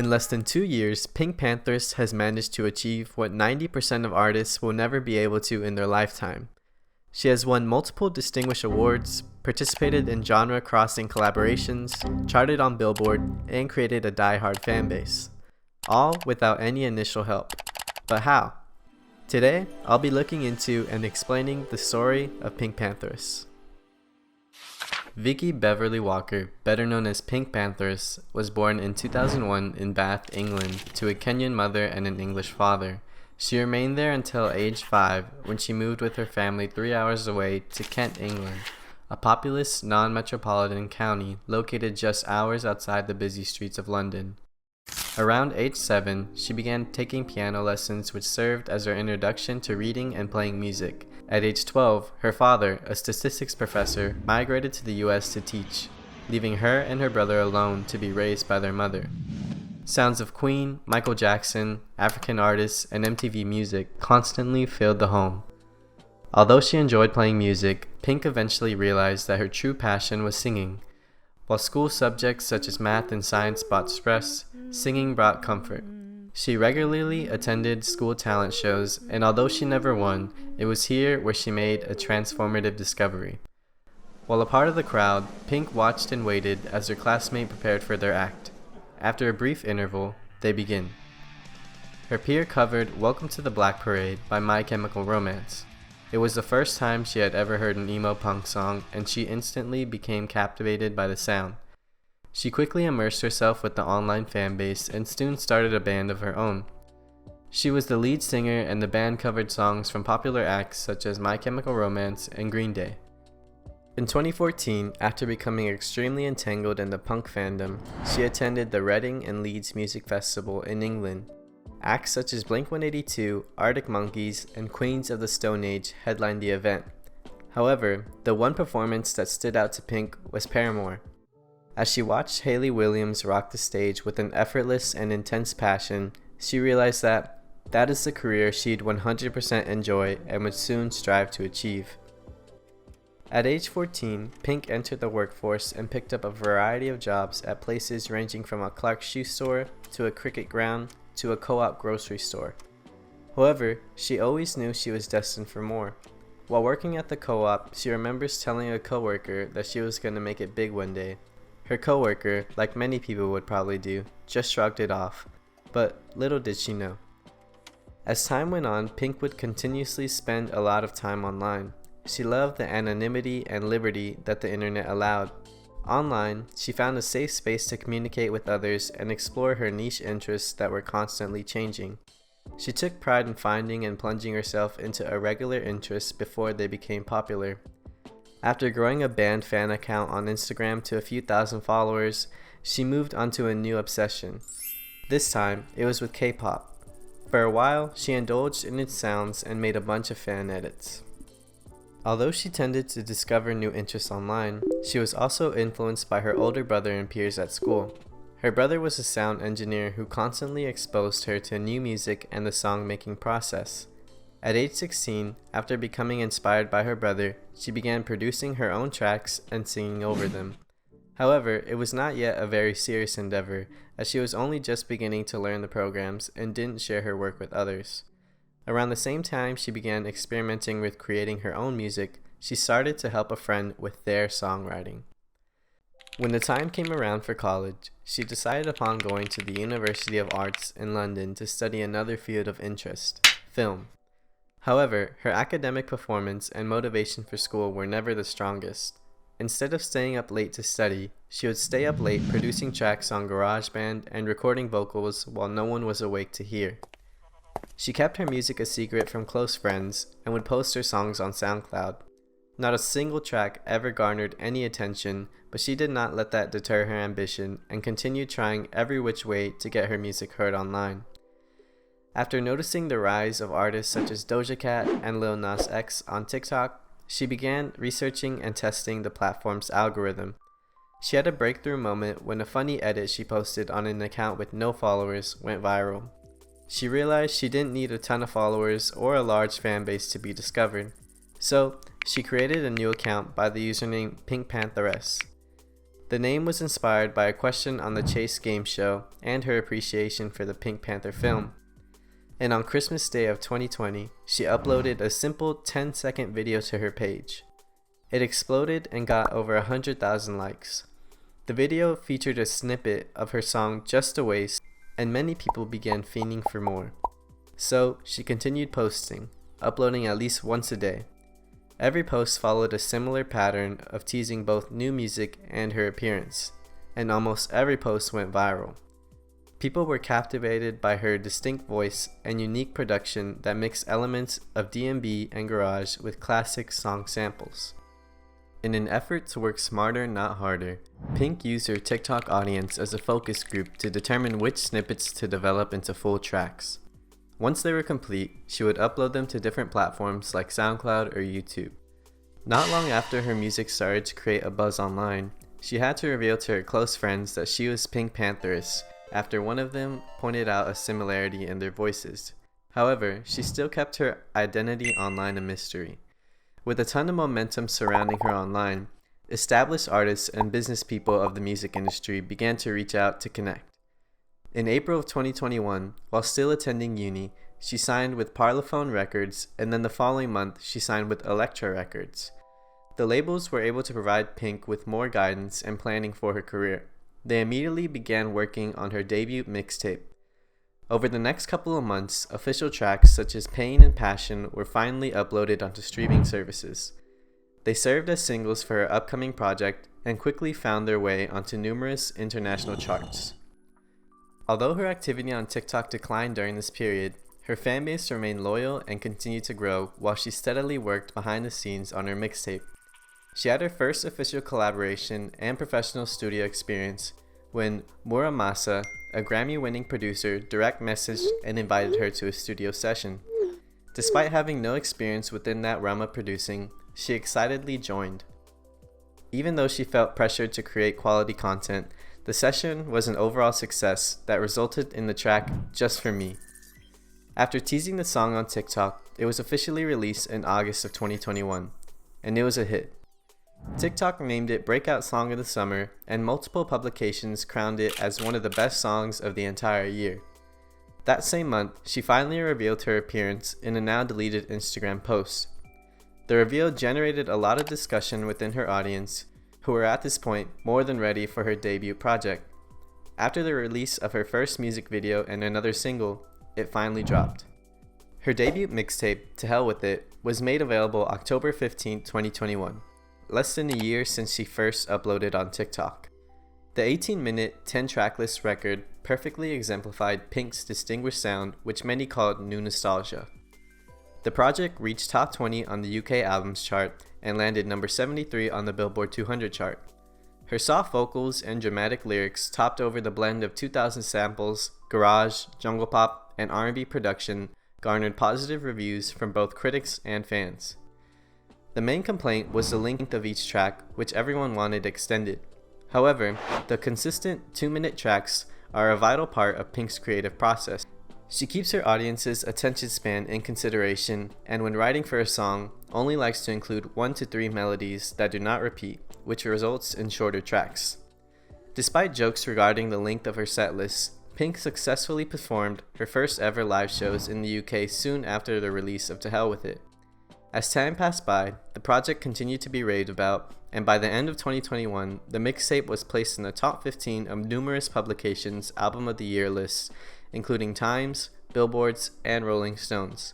In less than 2 years, PinkPantheress has managed to achieve what 90% of artists will never be able to in their lifetime. She has won multiple distinguished awards, participated in genre-crossing collaborations, charted on Billboard, and created a die-hard fanbase. All without any initial help. But how? Today, I'll be looking into and explaining the story of PinkPantheress. Vicki Beverly Walker, better known as PinkPantheress, was born in 2001 in Bath, England, to a Kenyan mother and an English father. She remained there until age 5, when she moved with her family 3 hours away to Kent, England, a populous, non-metropolitan county located just hours outside the busy streets of London. Around age 7, she began taking piano lessons, which served as her introduction to reading and playing music. At age 12, her father, a statistics professor, migrated to the US to teach, leaving her and her brother alone to be raised by their mother. Sounds of Queen, Michael Jackson, African artists, and MTV music constantly filled the home. Although she enjoyed playing music, Pink eventually realized that her true passion was singing. While school subjects such as math and science brought stress, singing brought comfort. She regularly attended school talent shows, and although she never won, it was here where she made a transformative discovery. While a part of the crowd, Pink watched and waited as her classmate prepared for their act. After a brief interval, they begin. Her peer covered Welcome to the Black Parade by My Chemical Romance. It was the first time she had ever heard an emo punk song, and she instantly became captivated by the sound. She quickly immersed herself with the online fanbase and soon started a band of her own. She was the lead singer, and the band covered songs from popular acts such as My Chemical Romance and Green Day. In 2014, after becoming extremely entangled in the punk fandom, she attended the Reading and Leeds Music Festival in England. Acts such as Blink-182, Arctic Monkeys, and Queens of the Stone Age headlined the event. However, the one performance that stood out to Pink was Paramore. As she watched Hayley Williams rock the stage with an effortless and intense passion, she realized that is the career she'd 100% enjoy and would soon strive to achieve. At age 14, Pink entered the workforce and picked up a variety of jobs at places ranging from a Clark's shoe store to a cricket ground to a co-op grocery store. However, she always knew she was destined for more. While working at the co-op, she remembers telling a coworker that she was going to make it big one day. Her coworker, like many people would probably do, just shrugged it off. But little did she know. As time went on, Pink would continuously spend a lot of time online. She loved the anonymity and liberty that the internet allowed. Online, she found a safe space to communicate with others and explore her niche interests that were constantly changing. She took pride in finding and plunging herself into irregular interests before they became popular. After growing a band fan account on Instagram to a few thousand followers, she moved onto a new obsession. This time, it was with K-pop. For a while, she indulged in its sounds and made a bunch of fan edits. Although she tended to discover new interests online, she was also influenced by her older brother and peers at school. Her brother was a sound engineer who constantly exposed her to new music and the song-making process. At age 16, after becoming inspired by her brother, she began producing her own tracks and singing over them. However, it was not yet a very serious endeavor, as she was only just beginning to learn the programs and didn't share her work with others. Around the same time she began experimenting with creating her own music, she started to help a friend with their songwriting. When the time came around for college, she decided upon going to the University of Arts in London to study another field of interest, film. However, her academic performance and motivation for school were never the strongest. Instead of staying up late to study, she would stay up late producing tracks on GarageBand and recording vocals while no one was awake to hear. She kept her music a secret from close friends and would post her songs on SoundCloud. Not a single track ever garnered any attention, but she did not let that deter her ambition and continued trying every which way to get her music heard online. After noticing the rise of artists such as Doja Cat and Lil Nas X on TikTok, she began researching and testing the platform's algorithm. She had a breakthrough moment when a funny edit she posted on an account with no followers went viral. She realized she didn't need a ton of followers or a large fan base to be discovered, so she created a new account by the username PinkPantheress. The name was inspired by a question on the Chase game show and her appreciation for the Pink Panther film. And on Christmas Day of 2020, she uploaded a simple 10-second video to her page. It exploded and got over 100,000 likes. The video featured a snippet of her song Just a Waste, and many people began fiending for more. So she continued posting, uploading at least once a day. Every post followed a similar pattern of teasing both new music and her appearance, and almost every post went viral. People were captivated by her distinct voice and unique production that mixed elements of D&B and garage with classic song samples. In an effort to work smarter, not harder, Pink used her TikTok audience as a focus group to determine which snippets to develop into full tracks. Once they were complete, she would upload them to different platforms like SoundCloud or YouTube. Not long after her music started to create a buzz online, she had to reveal to her close friends that she was Pink Pantheress after one of them pointed out a similarity in their voices. However, she still kept her identity online a mystery. With a ton of momentum surrounding her online, established artists and business people of the music industry began to reach out to connect. In April of 2021, while still attending uni, she signed with Parlophone Records, and then the following month she signed with Elektra Records. The labels were able to provide Pink with more guidance and planning for her career. They immediately began working on her debut mixtape. Over the next couple of months, official tracks such as Pain and Passion were finally uploaded onto streaming services. They served as singles for her upcoming project and quickly found their way onto numerous international charts. Although her activity on TikTok declined during this period, her fanbase remained loyal and continued to grow while she steadily worked behind the scenes on her mixtape. She had her first official collaboration and professional studio experience when Muramasa, a Grammy-winning producer, direct messaged and invited her to a studio session. Despite having no experience within that realm of producing, she excitedly joined. Even though she felt pressured to create quality content, the session was an overall success that resulted in the track Just For Me. After teasing the song on TikTok, it was officially released in August of 2021, and it was a hit. TikTok named it Breakout Song of the Summer, and multiple publications crowned it as one of the best songs of the entire year. That same month, she finally revealed her appearance in a now deleted Instagram post. The reveal generated a lot of discussion within her audience, who were at this point more than ready for her debut project. After the release of her first music video and another single, it finally dropped. Her debut mixtape, To Hell With It, was made available October 15, 2021. Less than a year since she first uploaded on TikTok. The 18-minute, 10-track list record perfectly exemplified Pink's distinguished sound, which many called new nostalgia. The project reached top 20 on the UK albums chart and landed number 73 on the Billboard 200 chart. Her soft vocals and dramatic lyrics, topped over the blend of 2000 samples, garage, jungle pop, and R&B production, garnered positive reviews from both critics and fans. The main complaint was the length of each track, which everyone wanted extended. However, the consistent 2-minute tracks are a vital part of Pink's creative process. She keeps her audience's attention span in consideration, and when writing for a song, only likes to include 1 to 3 melodies that do not repeat, which results in shorter tracks. Despite jokes regarding the length of her setlist, Pink successfully performed her first ever live shows in the UK soon after the release of To Hell With It. As time passed by, the project continued to be raved about, and by the end of 2021, the mixtape was placed in the top 15 of numerous publications' Album of the Year lists, including Times, Billboards, and Rolling Stones.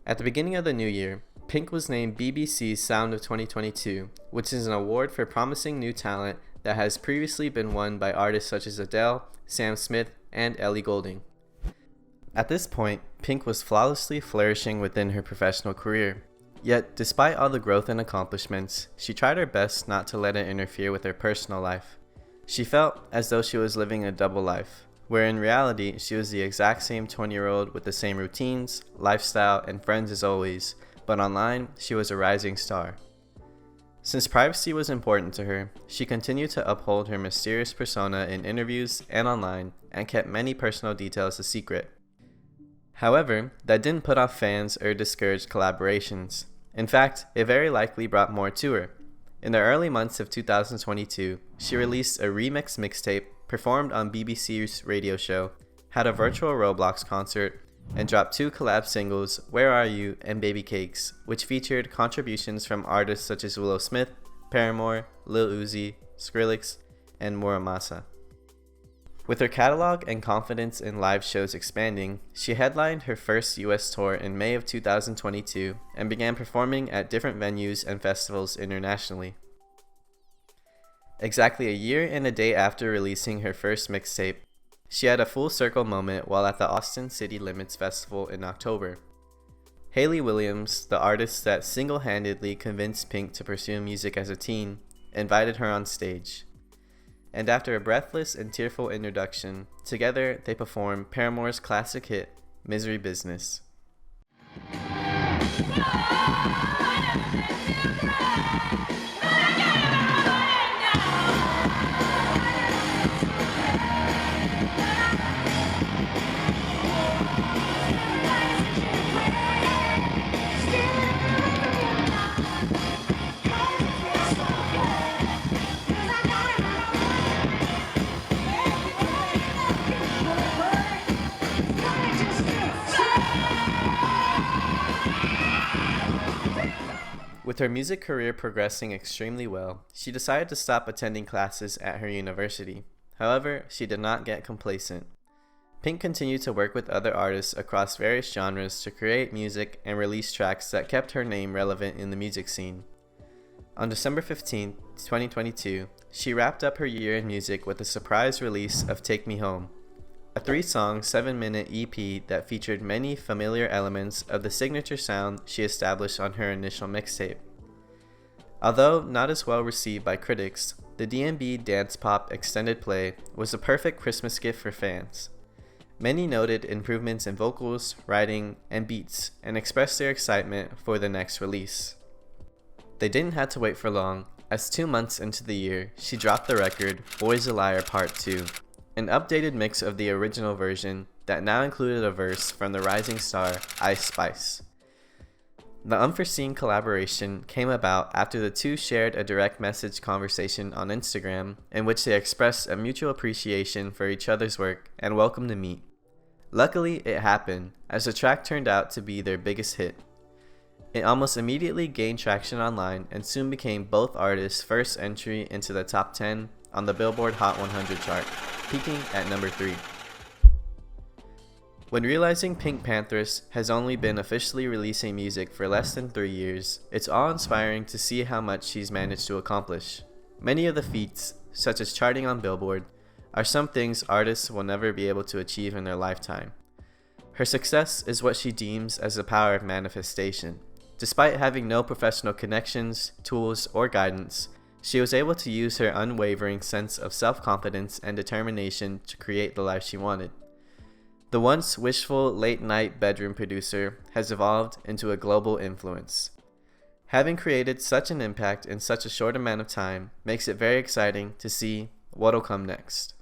At the beginning of the new year, Pink was named BBC's Sound of 2022, which is an award for promising new talent that has previously been won by artists such as Adele, Sam Smith, and Ellie Goulding. At this point, Pink was flawlessly flourishing within her professional career. Yet, despite all the growth and accomplishments, she tried her best not to let it interfere with her personal life. She felt as though she was living a double life, where in reality she was the exact same 20-year-old with the same routines, lifestyle, and friends as always, but online she was a rising star. Since privacy was important to her, she continued to uphold her mysterious persona in interviews and online, and kept many personal details a secret. However, that didn't put off fans or discourage collaborations. In fact, it very likely brought more to her. In the early months of 2022, she released a remix mixtape, performed on BBC's radio show, had a virtual Roblox concert, and dropped 2 collab singles, Where Are You and Baby Cakes, which featured contributions from artists such as Willow Smith, Paramore, Lil Uzi, Skrillex, and Muramasa. With her catalog and confidence in live shows expanding, she headlined her first US tour in May of 2022 and began performing at different venues and festivals internationally. Exactly a year and a day after releasing her first mixtape, she had a full circle moment while at the Austin City Limits Festival in October. Hayley Williams, the artist that single-handedly convinced Pink to pursue music as a teen, invited her on stage. And after a breathless and tearful introduction, together they performed Paramore's classic hit, Misery Business. With her music career progressing extremely well, she decided to stop attending classes at her university. However, she did not get complacent. Pink continued to work with other artists across various genres to create music and release tracks that kept her name relevant in the music scene. On December 15, 2022, she wrapped up her year in music with a surprise release of Take Me Home, a 3-song, 7-minute EP that featured many familiar elements of the signature sound she established on her initial mixtape. Although not as well received by critics, the D&B Dance Pop extended play was a perfect Christmas gift for fans. Many noted improvements in vocals, writing, and beats and expressed their excitement for the next release. They didn't have to wait for long, as 2 months into the year, she dropped the record Boy's a Liar Part 2, an updated mix of the original version that now included a verse from the rising star Ice Spice. The unforeseen collaboration came about after the two shared a direct message conversation on Instagram in which they expressed a mutual appreciation for each other's work and welcomed to meet. Luckily, it happened, as the track turned out to be their biggest hit. It almost immediately gained traction online and soon became both artists' first entry into the top 10 on the Billboard Hot 100 chart, peaking at number 3. When realizing PinkPantheress has only been officially releasing music for less than 3 years, it's awe-inspiring to see how much she's managed to accomplish. Many of the feats, such as charting on Billboard, are some things artists will never be able to achieve in their lifetime. Her success is what she deems as the power of manifestation. Despite having no professional connections, tools, or guidance, she was able to use her unwavering sense of self-confidence and determination to create the life she wanted. The once wishful late-night bedroom producer has evolved into a global influence. Having created such an impact in such a short amount of time makes it very exciting to see what'll come next.